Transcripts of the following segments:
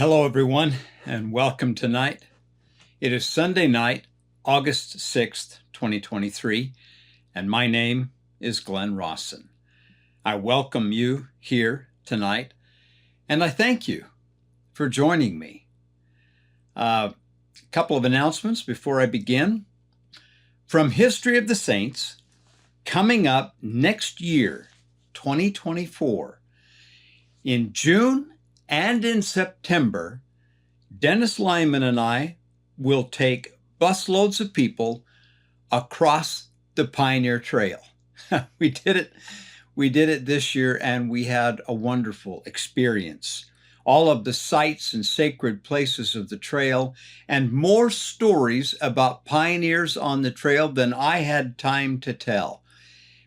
Hello, everyone, and welcome tonight. It is Sunday night, August 6th, 2023, and my name is Glenn Rawson. I welcome you here tonight, and I thank you for joining me. A couple of announcements before I begin. From History of the Saints, coming up next year, 2024, in June and in September, Dennis Lyman and I will take busloads of people across the Pioneer Trail. We did it this year, and we had a wonderful experience. All of the sites and sacred places of the trail, and more stories about pioneers on the trail than I had time to tell.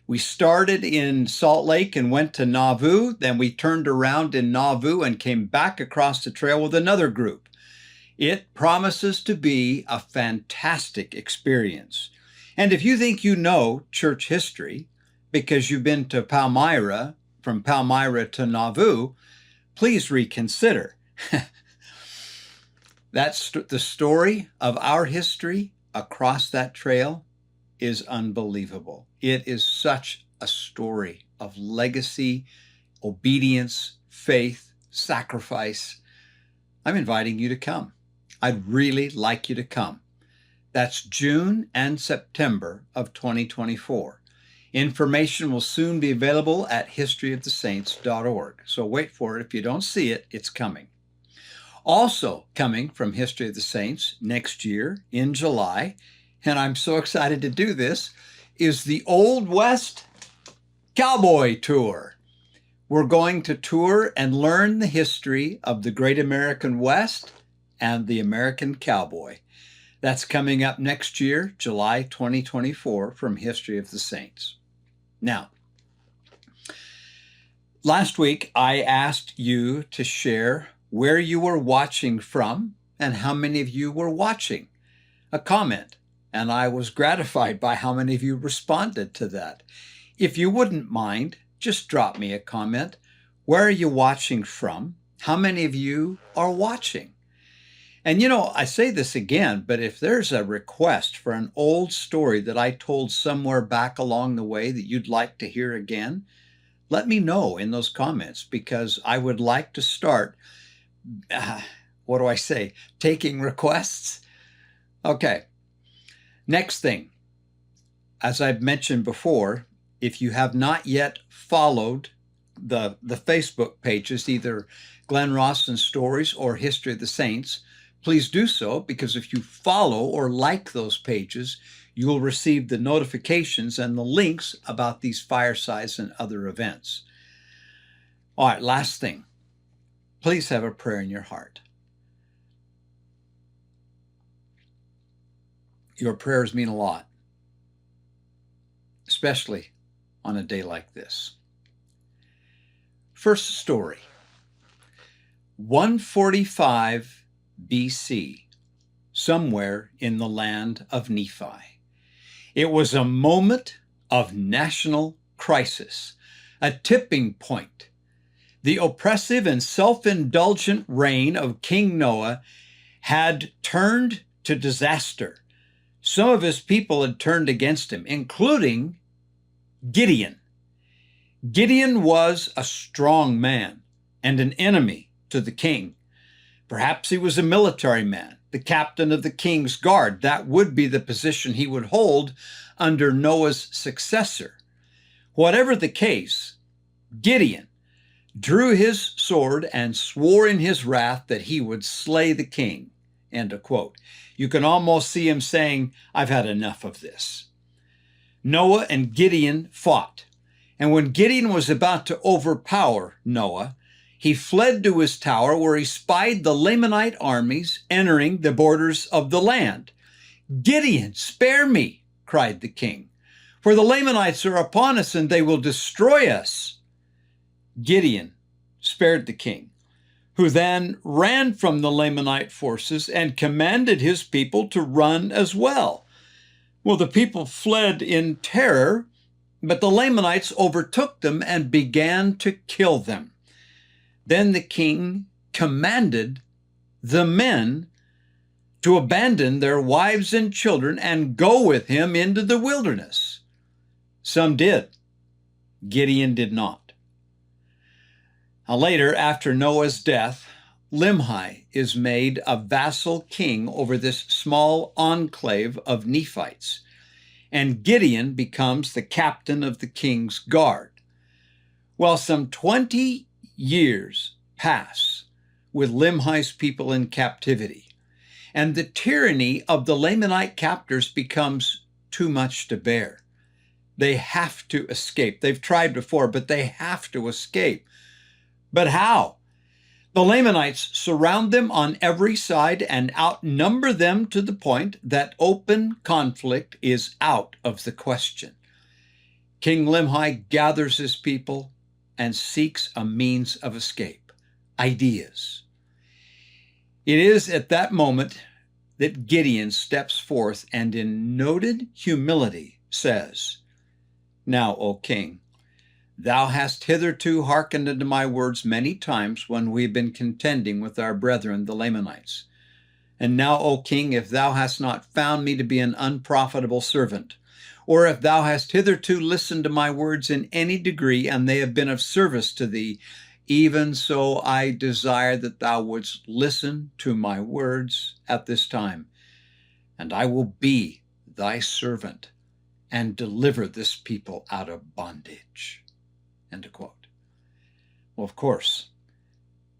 We started in Salt Lake and went to Nauvoo. Then we turned around in Nauvoo and came back across the trail with another group. It promises to be a fantastic experience. And if you think you know church history because you've been to Palmyra, from Palmyra to Nauvoo, please reconsider. That's the story of our history across that trail is unbelievable. It is such a story of legacy, obedience, faith, sacrifice. I'm inviting you to come. I'd really like you to come. That's June and September of 2024. Information will soon be available at historyofthesaints.org. So wait for it. If you don't see it, it's coming. Also coming from History of the Saints next year in July, and I'm so excited to do this, is the Old West Cowboy Tour. We're going to tour and learn the history of the Great American West and the American Cowboy. That's coming up next year, July 2024, from History of the Saints. Now, last week I asked you to share where you were watching from and how many of you were watching. A comment. And I was gratified by how many of you responded to that. If you wouldn't mind, just drop me a comment. Where are you watching from? How many of you are watching? And you know, I say this again, but if there's a request for an old story that I told somewhere back along the way that you'd like to hear again, let me know in those comments, because I would like to start, taking requests. Okay. Next thing, as I've mentioned before, if you have not yet followed the Facebook pages, either Glenn Rawson Stories or History of the Saints, please do so, because if you follow or like those pages, you will receive the notifications and the links about these firesides and other events. All right, last thing, please have a prayer in your heart. Your prayers mean a lot, especially on a day like this. First story, 145 BC, somewhere in the land of Nephi. It was a moment of national crisis, a tipping point. The oppressive and self-indulgent reign of King Noah had turned to disaster. Some of his people had turned against him, including Gideon. Gideon was a strong man and an enemy to the king. Perhaps he was a military man, the captain of the king's guard. That would be the position he would hold under Noah's successor. Whatever the case, Gideon drew his sword and swore in his wrath that he would slay the king. End of quote. You can almost see him saying, I've had enough of this. Noah and Gideon fought. And when Gideon was about to overpower Noah, he fled to his tower where he spied the Lamanite armies entering the borders of the land. Gideon, spare me, cried the king, for the Lamanites are upon us and they will destroy us. Gideon spared the king, who then ran from the Lamanite forces and commanded his people to run as well. Well, the people fled in terror, but the Lamanites overtook them and began to kill them. Then the king commanded the men to abandon their wives and children and go with him into the wilderness. Some did. Gideon did not. Now later, after Noah's death, Limhi is made a vassal king over this small enclave of Nephites, and Gideon becomes the captain of the king's guard. Well, some 20 years pass with Limhi's people in captivity, and the tyranny of the Lamanite captors becomes too much to bear. They have to escape. They've tried before, but they have to escape. But how? The Lamanites surround them on every side and outnumber them to the point that open conflict is out of the question. King Limhi gathers his people and seeks a means of escape, ideas. It is at that moment that Gideon steps forth and in noted humility says, "Now, O king, thou hast hitherto hearkened unto my words many times when we have been contending with our brethren the Lamanites. And now, O king, if thou hast not found me to be an unprofitable servant, or if thou hast hitherto listened to my words in any degree, and they have been of service to thee, even so I desire that thou wouldst listen to my words at this time, and I will be thy servant and deliver this people out of bondage." End of quote. Well, of course,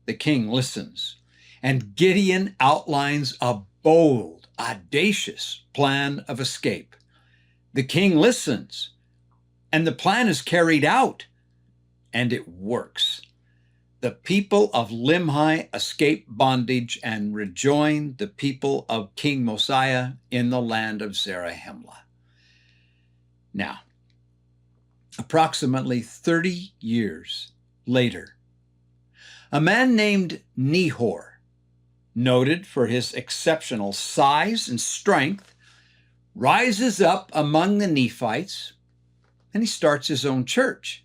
the king listens, and Gideon outlines a bold, audacious plan of escape. The king listens, and the plan is carried out, and it works. The people of Limhi escape bondage and rejoin the people of King Mosiah in the land of Zarahemla. Now, approximately 30 years later, a man named Nehor, noted for his exceptional size and strength, rises up among the Nephites, and he starts his own church.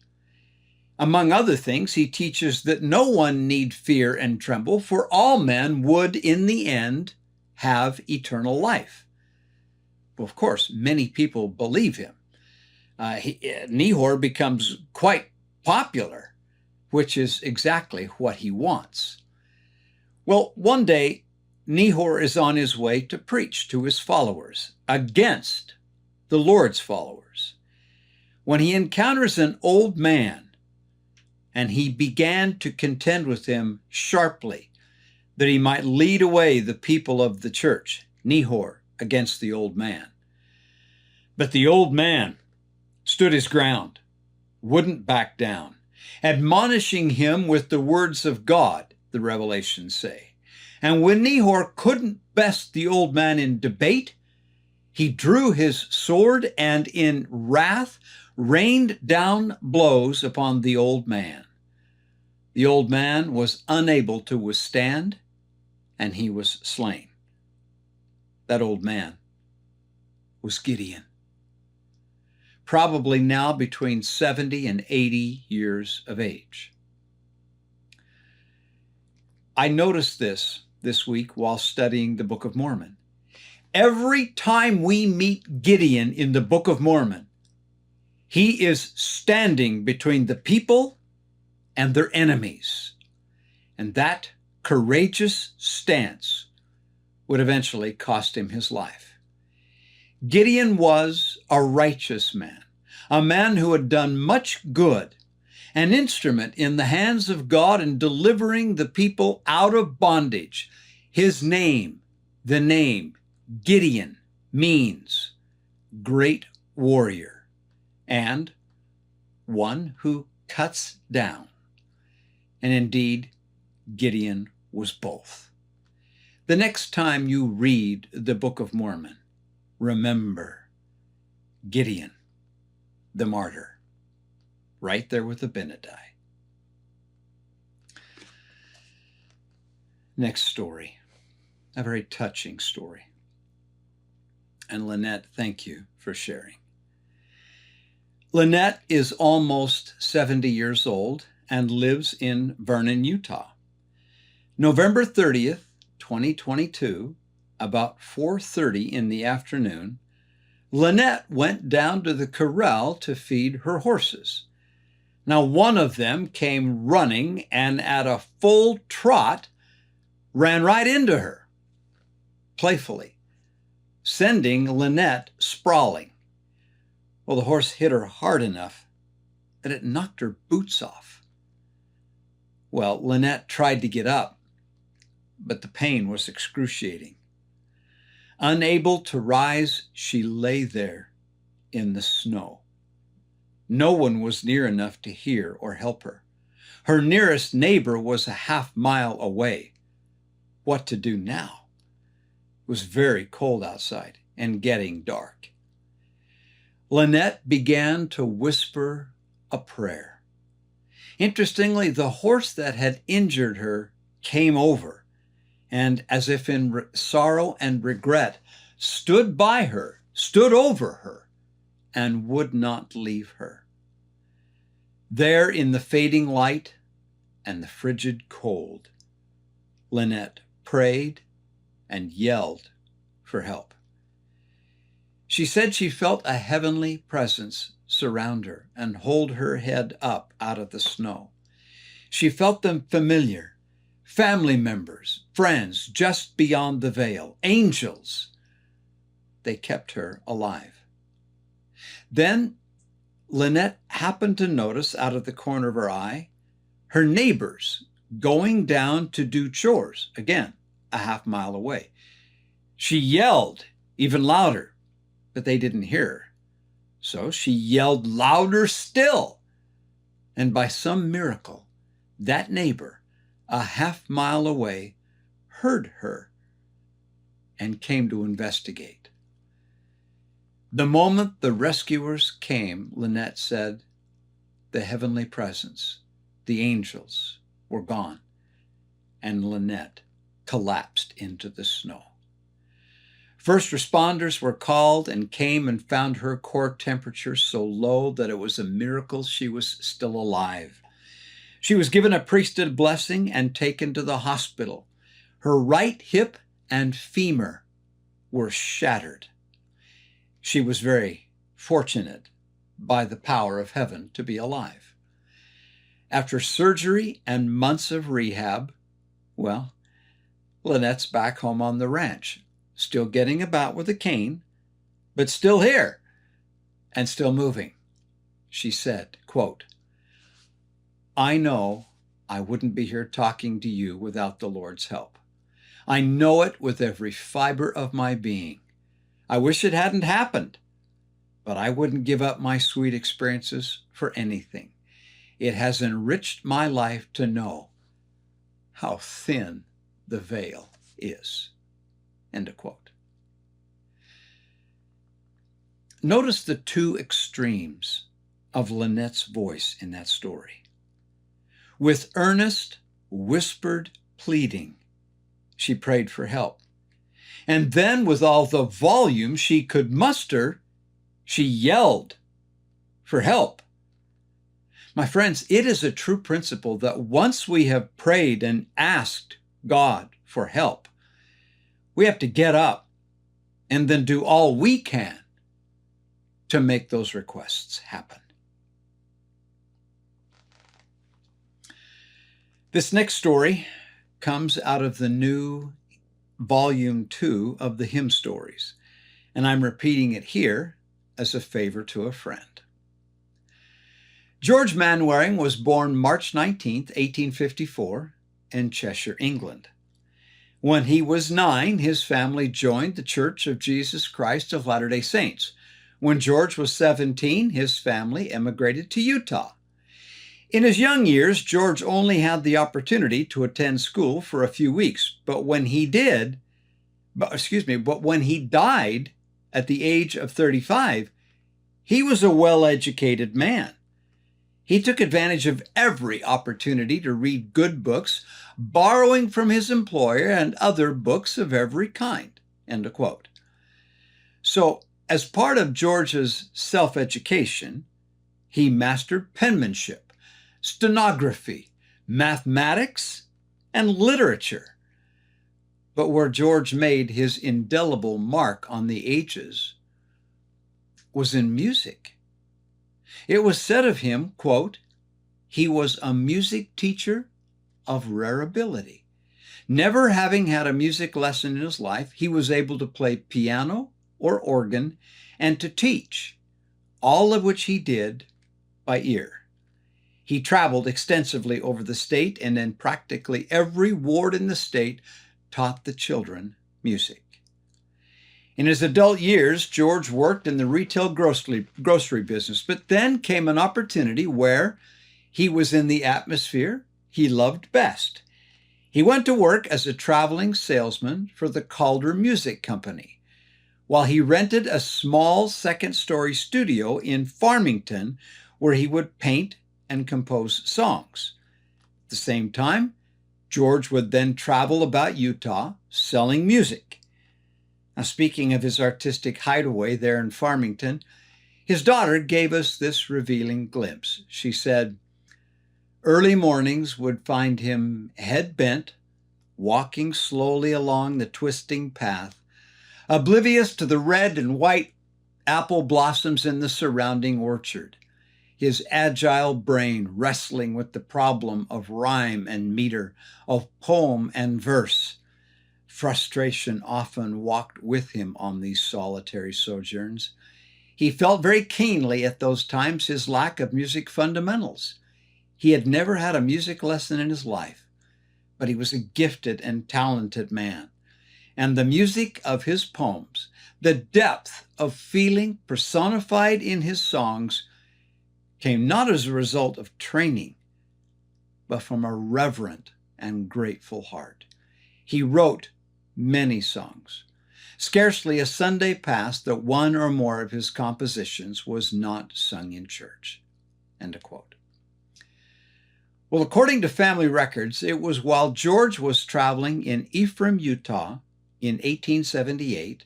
Among other things, he teaches that no one need fear and tremble, for all men would in the end have eternal life. Well, of course, many people believe him. Nehor becomes quite popular, which is exactly what he wants. Well, one day, Nehor is on his way to preach to his followers against the Lord's followers when he encounters an old man, and he began to contend with him sharply that he might lead away the people of the church, Nehor, against the old man. But the old man stood his ground, wouldn't back down, admonishing him with the words of God, the Revelations say. And when Nehor couldn't best the old man in debate, he drew his sword and in wrath rained down blows upon the old man. The old man was unable to withstand, and he was slain. That old man was Gideon, probably now between 70 and 80 years of age. I noticed this week while studying the Book of Mormon. Every time we meet Gideon in the Book of Mormon, he is standing between the people and their enemies. And that courageous stance would eventually cost him his life. Gideon was a righteous man, a man who had done much good, an instrument in the hands of God in delivering the people out of bondage. His name, the name Gideon, means great warrior and one who cuts down. And indeed, Gideon was both. The next time you read the Book of Mormon, remember Gideon, the martyr, right there with Abinadi. Next story, a very touching story. And Lynette, thank you for sharing. Lynette is almost 70 years old and lives in Vernon, Utah. November 30th, 2022, about 4:30 in the afternoon, Lynette went down to the corral to feed her horses. Now, one of them came running and at a full trot ran right into her, playfully, sending Lynette sprawling. Well, the horse hit her hard enough that it knocked her boots off. Well, Lynette tried to get up, but the pain was excruciating. Unable to rise, she lay there in the snow. No one was near enough to hear or help her. Her nearest neighbor was a half-mile away. What to do now? It was very cold outside and getting dark. Lynette began to whisper a prayer. Interestingly, the horse that had injured her came over and, as if in sorrow and regret, stood by her, stood over her, and would not leave her. There in the fading light and the frigid cold, Lynette prayed and yelled for help. She said she felt a heavenly presence surround her and hold her head up out of the snow. She felt them familiar, family members, friends just beyond the veil, angels. They kept her alive. Then Lynette happened to notice out of the corner of her eye her neighbors going down to do chores, again, a half-mile away. She yelled even louder, but they didn't hear her. So she yelled louder still. And by some miracle, that neighbor, a half-mile away, heard her and came to investigate. The moment the rescuers came, Lynette said, the heavenly presence, the angels, were gone, and Lynette collapsed into the snow. First responders were called and came and found her core temperature so low that it was a miracle she was still alive. She was given a priesthood blessing and taken to the hospital. Her right hip and femur were shattered. She was very fortunate by the power of heaven to be alive. After surgery and months of rehab, well, Lynette's back home on the ranch, still getting about with a cane, but still here and still moving. She said, quote, "I know I wouldn't be here talking to you without the Lord's help. I know it with every fiber of my being. I wish it hadn't happened, but I wouldn't give up my sweet experiences for anything. It has enriched my life to know how thin the veil is." End of quote. Notice the two extremes of Lynette's voice in that story. With earnest, whispered pleading, she prayed for help. And then, with all the volume she could muster, she yelled for help. My friends, it is a true principle that once we have prayed and asked God for help, we have to get up and then do all we can to make those requests happen. This next story comes out of the new Volume 2 of the Hymn Stories, and I'm repeating it here as a favor to a friend. George Manwaring was born March 19, 1854, in Cheshire, England. When he was 9, his family joined the Church of Jesus Christ of Latter-day Saints. When George was 17, his family emigrated to Utah. In his young years, George only had the opportunity to attend school for a few weeks, but when he died at the age of 35, he was a well-educated man. He took advantage of every opportunity to read good books, borrowing from his employer and other books of every kind. End of quote. So, as part of George's self-education, he mastered penmanship, stenography, mathematics, and literature. But where George made his indelible mark on the ages was in music. It was said of him, quote, "He was a music teacher of rare ability. Never having had a music lesson in his life, he was able to play piano or organ and to teach, all of which he did by ear. He traveled extensively over the state and in practically every ward in the state taught the children music." In his adult years, George worked in the retail grocery business, but then came an opportunity where he was in the atmosphere he loved best. He went to work as a traveling salesman for the Calder Music Company, while he rented a small second-story studio in Farmington where he would paint and compose songs. At the same time, George would then travel about Utah selling music. Now, speaking of his artistic hideaway there in Farmington, his daughter gave us this revealing glimpse. She said, "Early mornings would find him head bent, walking slowly along the twisting path, oblivious to the red and white apple blossoms in the surrounding orchard, his agile brain wrestling with the problem of rhyme and meter, of poem and verse. Frustration often walked with him on these solitary sojourns. He felt very keenly at those times his lack of music fundamentals. He had never had a music lesson in his life, but he was a gifted and talented man. And the music of his poems, the depth of feeling personified in his songs, came not as a result of training, but from a reverent and grateful heart. He wrote many songs. Scarcely a Sunday passed that one or more of his compositions was not sung in church." End of quote. Well, according to family records, it was while George was traveling in Ephraim, Utah in 1878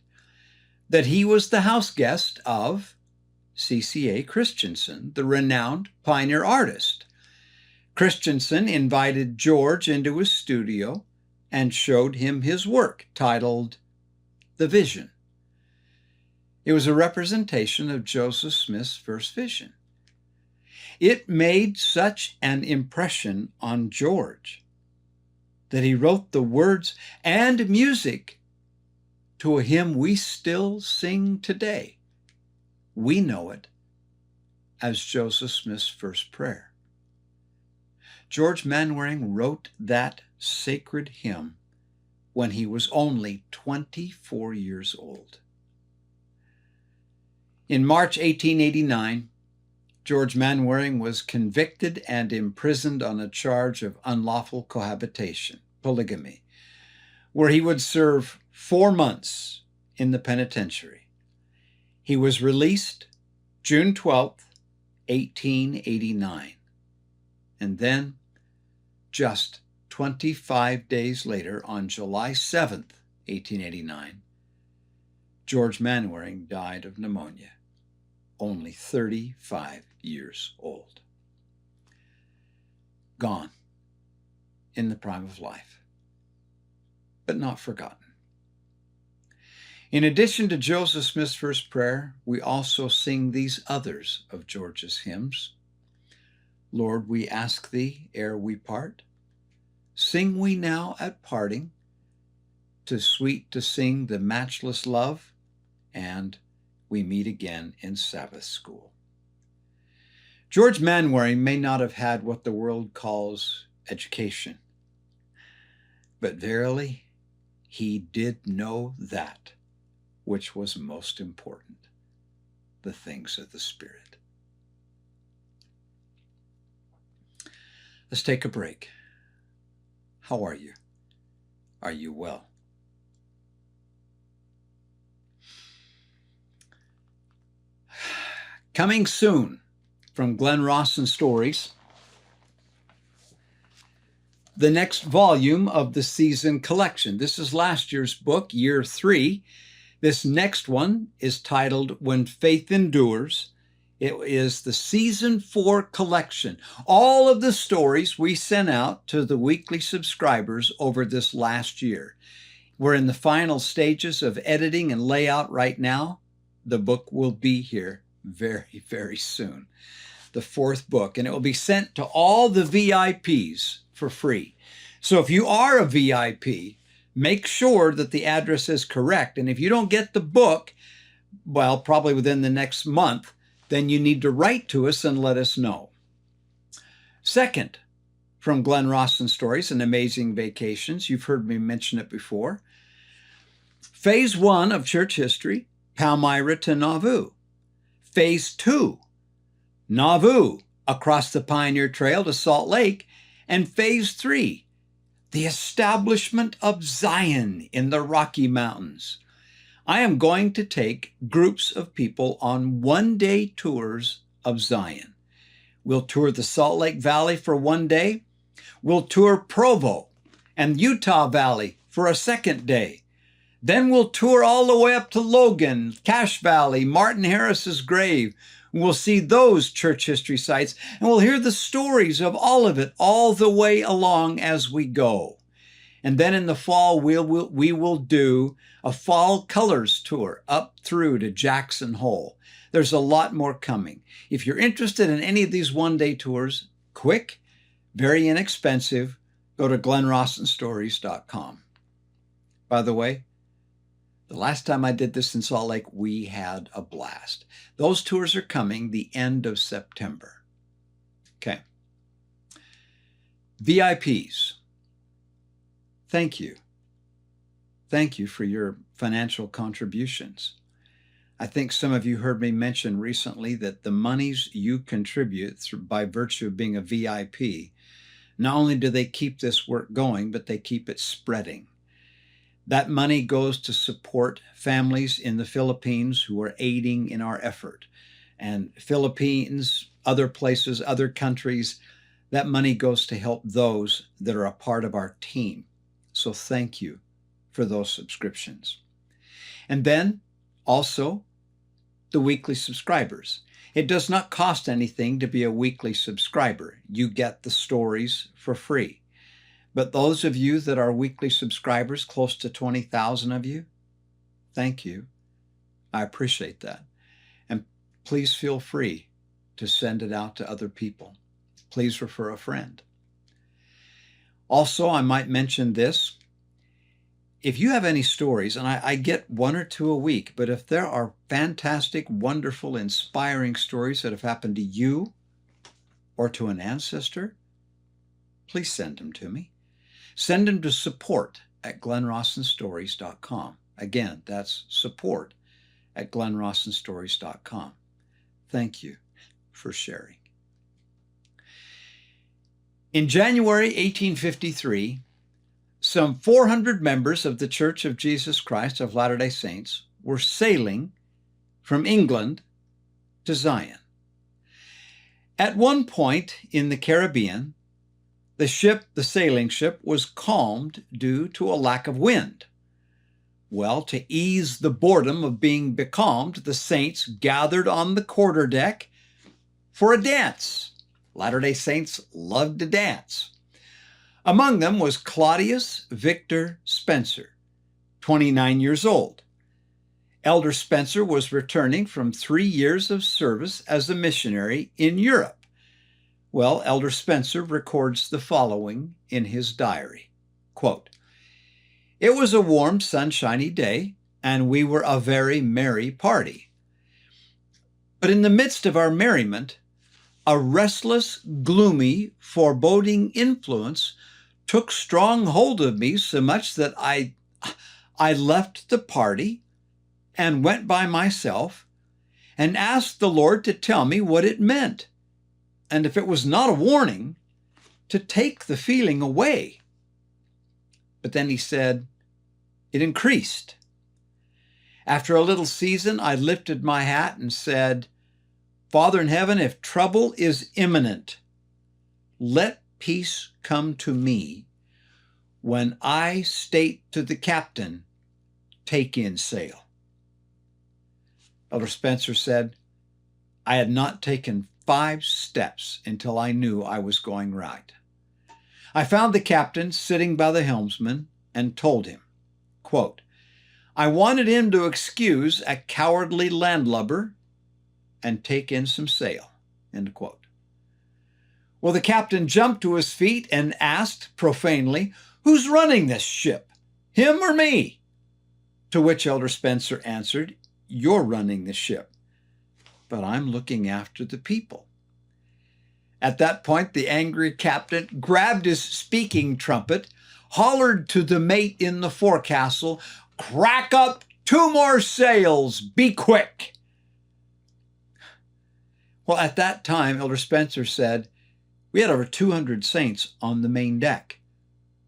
that he was the house guest of C.C.A. Christensen, the renowned pioneer artist. Christensen invited George into his studio and showed him his work titled The Vision. It was a representation of Joseph Smith's first vision. It made such an impression on George that he wrote the words and music to a hymn we still sing today. We know it as Joseph Smith's first prayer. George Manwaring wrote that sacred hymn when he was only 24 years old. In March 1889, George Manwaring was convicted and imprisoned on a charge of unlawful cohabitation, polygamy, where he would serve 4 months in the penitentiary. He was released June 12th, 1889. And then, just 25 days later, on July 7th, 1889, George Manwaring died of pneumonia, only 35 years old. Gone in the prime of life, but not forgotten. In addition to Joseph Smith's first prayer, we also sing these others of George's hymns. Lord, we ask thee ere we part, sing we now at parting, 'tis sweet to sing the matchless love, and we meet again in Sabbath school. George Manwaring may not have had what the world calls education, but verily, he did know that which was most important, the things of the Spirit. Let's take a break. How are you? Are you well? Coming soon from Glenn Rawson Stories, the next volume of the season collection. This is last year's book, year 3. This next one is titled When Faith Endures. It is the season 4 collection. All of the stories we sent out to the weekly subscribers over this last year. We're in the final stages of editing and layout right now. The book will be here very, very soon. The fourth book, and it will be sent to all the VIPs for free. So if you are a VIP, make sure that the address is correct. And if you don't get the book, well, probably within the next month, then you need to write to us and let us know. Second, from Glenn Rawson Stories and Amazing Vacations, you've heard me mention it before. Phase 1 of church history, Palmyra to Nauvoo. Phase 2, Nauvoo across the Pioneer Trail to Salt Lake. And Phase 3, the establishment of Zion in the Rocky Mountains. I am going to take groups of people on one-day tours of Zion. We'll tour the Salt Lake Valley for one day. We'll tour Provo and Utah Valley for a second day. Then we'll tour all the way up to Logan, Cache Valley, Martin Harris's grave. We'll see those church history sites, and we'll hear the stories of all of it all the way along as we go. And then in the fall, we will do a fall colors tour up through to Jackson Hole. There's a lot more coming. If you're interested in any of these one-day tours, quick, very inexpensive, go to glennrawsonstories.com. By the way, the last time I did this in Salt Lake, we had a blast. Those tours are coming the end of September. Okay. VIPs, thank you. Thank you for your financial contributions. I think some of you heard me mention recently that the monies you contribute by virtue of being a VIP, not only do they keep this work going, but they keep it spreading. That money goes to support families in the Philippines who are aiding in our effort. And Philippines, other places, other countries, that money goes to help those that are a part of our team. So thank you for those subscriptions. And then also the weekly subscribers. It does not cost anything to be a weekly subscriber. You get the stories for free. But those of you that are weekly subscribers, close to 20,000 of you, thank you. I appreciate that. And please feel free to send it out to other people. Please refer a friend. Also, I might mention this. If you have any stories, and I get one or two a week, but if there are fantastic, wonderful, inspiring stories that have happened to you or to an ancestor, please send them to me. Send them to support@glennrawsonstories.com. Again, that's support@glennrawsonstories.com. Thank you for sharing. In January 1853, some 400 members of the Church of Jesus Christ of Latter-day Saints were sailing from England to Zion. At one point in the Caribbean, the sailing ship, was calmed due to a lack of wind. Well, to ease the boredom of being becalmed, the saints gathered on the quarterdeck for a dance. Latter-day Saints loved to dance. Among them was Claudius Victor Spencer, 29 years old. Elder Spencer was returning from 3 years of service as a missionary in Europe. Well, Elder Spencer records the following in his diary. Quote, "It was a warm, sunshiny day, and we were a very merry party. But in the midst of our merriment, a restless, gloomy, foreboding influence took strong hold of me so much that I left the party and went by myself and asked the Lord to tell me what it meant, and if it was not a warning, to take the feeling away. But then he said, it increased. After a little season, I lifted my hat and said, Father in heaven, if trouble is imminent, let peace come to me when I state to the captain, take in sail." Elder Spencer said, "I had not taken 5 steps until I knew I was going right. I found the captain sitting by the helmsman and told him, Quote, I wanted him to excuse a cowardly landlubber and take in some sail. End quote. Well, the captain jumped to his feet and asked profanely, who's running this ship, him or me? To which Elder Spencer answered, you're running the ship, but I'm looking after the people. At that point, the angry captain grabbed his speaking trumpet, hollered to the mate in the forecastle, crack up 2 more sails, be quick. Well, at that time, Elder Spencer said, we had over 200 saints on the main deck,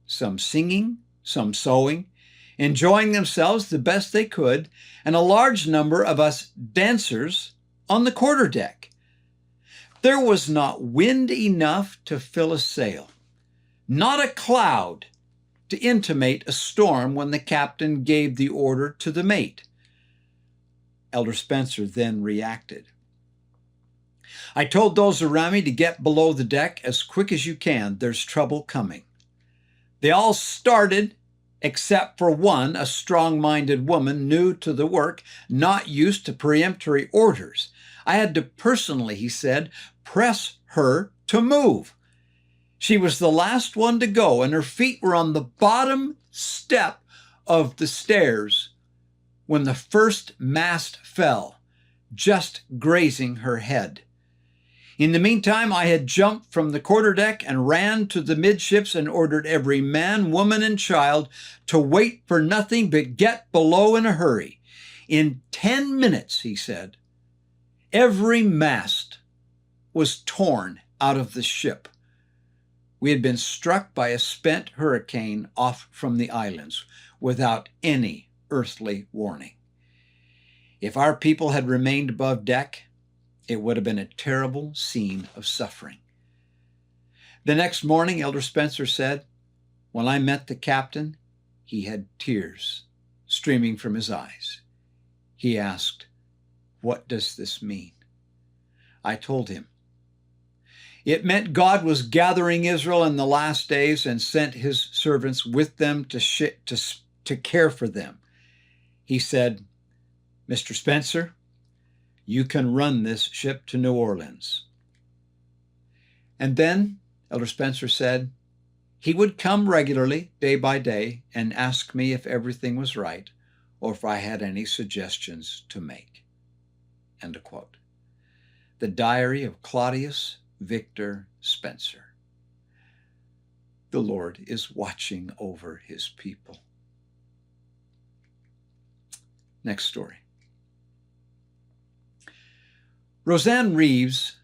some singing, some sewing, enjoying themselves the best they could, and a large number of us dancers on the quarterdeck. There was not wind enough to fill a sail, not a cloud to intimate a storm when the captain gave the order to the mate. Elder Spencer then reacted. I told those around me to get below the deck as quick as you can. There's trouble coming. They all started, except for one, a strong-minded woman new to the work, not used to peremptory orders. I had to personally, he said, press her to move. She was the last one to go, and her feet were on the bottom step of the stairs when the first mast fell, just grazing her head. In the meantime, I had jumped from the quarterdeck and ran to the midships and ordered every man, woman, and child to wait for nothing but get below in a hurry. In 10 minutes, he said, every mast was torn out of the ship. We had been struck by a spent hurricane off from the islands without any earthly warning. If our people had remained above deck, it would have been a terrible scene of suffering. The next morning, Elder Spencer said, when I met the captain, he had tears streaming from his eyes. He asked, what does this mean? I told him. It meant God was gathering Israel in the last days and sent his servants with them to care for them. He said, Mr. Spencer, you can run this ship to New Orleans. And then, Elder Spencer said, he would come regularly, day by day, and ask me if everything was right or if I had any suggestions to make. End of quote. The Diary of Claudius Victor Spencer. The Lord is watching over his people. Next story. Roseanne Reeves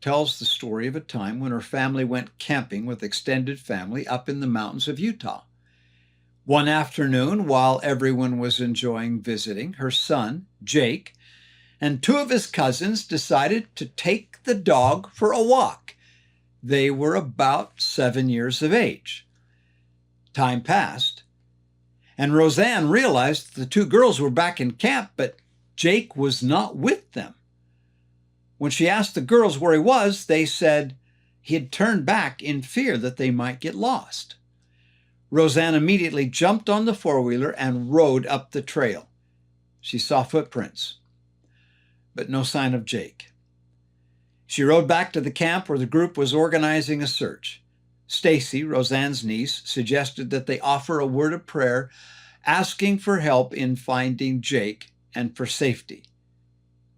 tells the story of a time when her family went camping with extended family up in the mountains of Utah. One afternoon, while everyone was enjoying visiting, her son, Jake, and 2 of his cousins decided to take the dog for a walk. They were about 7 years of age. Time passed, and Roseanne realized the 2 girls were back in camp, but Jake was not with them. When she asked the girls where he was, they said he had turned back in fear that they might get lost. Roseanne immediately jumped on the 4-wheeler and rode up the trail. She saw footprints, but no sign of Jake. She rode back to the camp where the group was organizing a search. Stacy, Roseanne's niece, suggested that they offer a word of prayer, asking for help in finding Jake and for safety.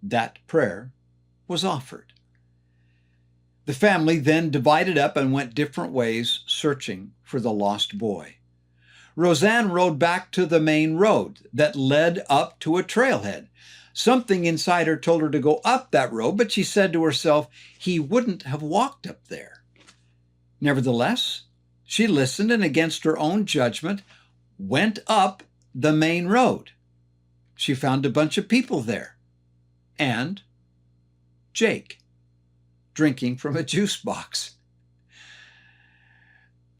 That prayer was offered. The family then divided up and went different ways searching for the lost boy. Roseanne rode back to the main road that led up to a trailhead. Something inside her told her to go up that road, but she said to herself, he wouldn't have walked up there. Nevertheless, she listened and against her own judgment went up the main road. She found a bunch of people there and Jake drinking from a juice box.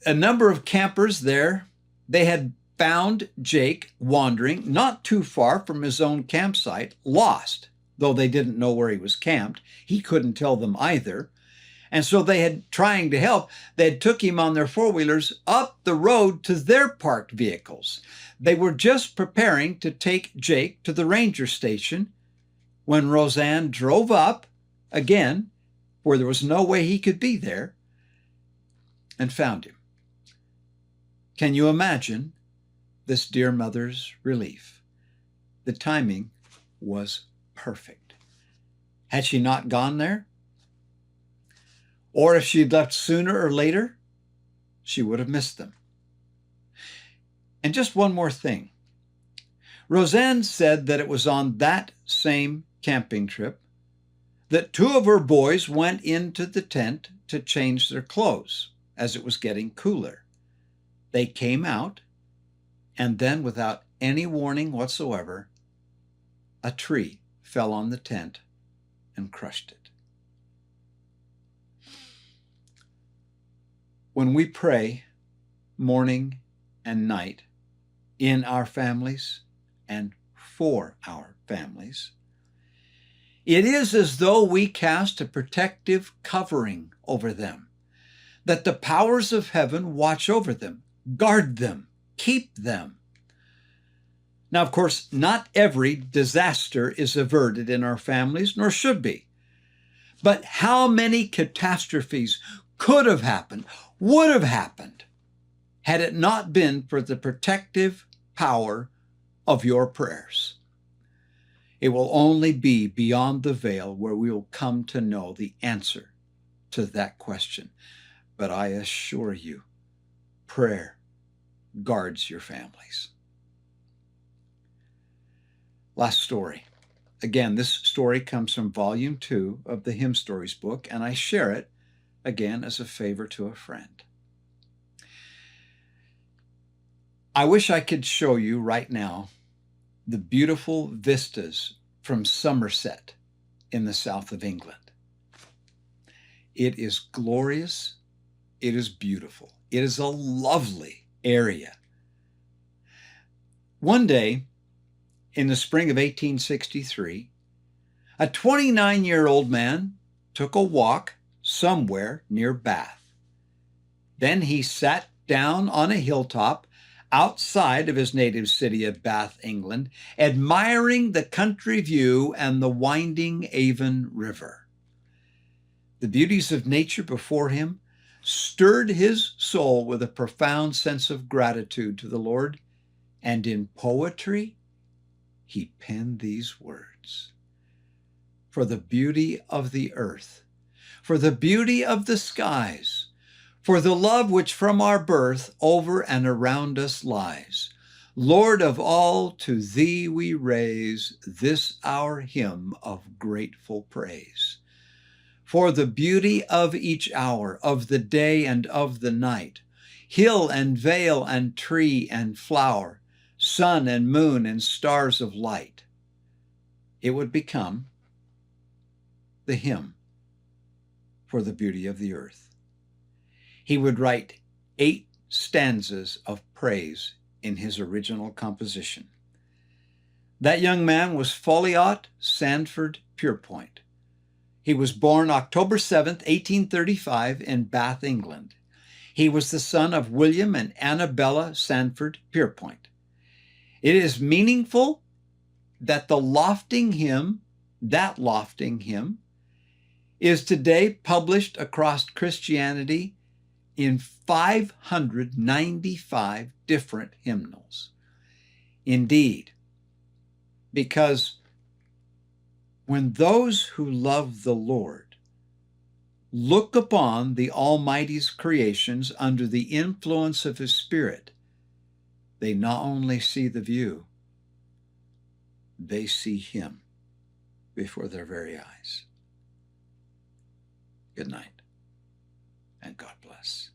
A number of campers there, they had found Jake wandering not too far from his own campsite, lost, though they didn't know where he was camped. He couldn't tell them either. And so they had, trying to help, they had took him on their four-wheelers up the road to their parked vehicles. They were just preparing to take Jake to the ranger station when Roseanne drove up again, where there was no way he could be there, and found him. Can you imagine this dear mother's relief? The timing was perfect. Had she not gone there, or if she'd left sooner or later, she would have missed them. And just one more thing. Roseanne said that it was on that same camping trip that two of her boys went into the tent to change their clothes as it was getting cooler. They came out, and then without any warning whatsoever, a tree fell on the tent and crushed it. When we pray morning and night in our families and for our families, it is as though we cast a protective covering over them, that the powers of heaven watch over them, guard them, keep them. Now, of course, not every disaster is averted in our families, nor should be. But how many catastrophes could have happened, would have happened, had it not been for the protective power of your prayers? It will only be beyond the veil where we will come to know the answer to that question. But I assure you, prayer guards your families. Last story. Again, this story comes from Volume 2 of the Hymn Stories book, and I share it, again, as a favor to a friend. I wish I could show you right now the beautiful vistas from Somerset in the south of England. It is glorious. It is beautiful. It is a lovely area. One day, in the spring of 1863, a 29-year-old man took a walk somewhere near Bath. Then he sat down on a hilltop outside of his native city of Bath, England, admiring the country view and the winding Avon River. The beauties of nature before him stirred his soul with a profound sense of gratitude to the Lord, and in poetry, he penned these words: "For the beauty of the earth, for the beauty of the skies, for the love which from our birth over and around us lies, Lord of all, to thee we raise this our hymn of grateful praise. For the beauty of each hour, of the day and of the night, hill and vale and tree and flower, sun and moon and stars of light." It would become the hymn for the beauty of the earth. He would write 8 stanzas of praise in his original composition. That young man was Folliot Sanford Pierpoint. He was born October 7th, 1835 in Bath, England. He was the son of William and Annabella Sanford Pierpoint. It is meaningful that that lofting hymn, is today published across Christianity in 595 different hymnals. Indeed, because when those who love the Lord look upon the Almighty's creations under the influence of His Spirit, they not only see the view, they see Him before their very eyes. Good night, and God bless.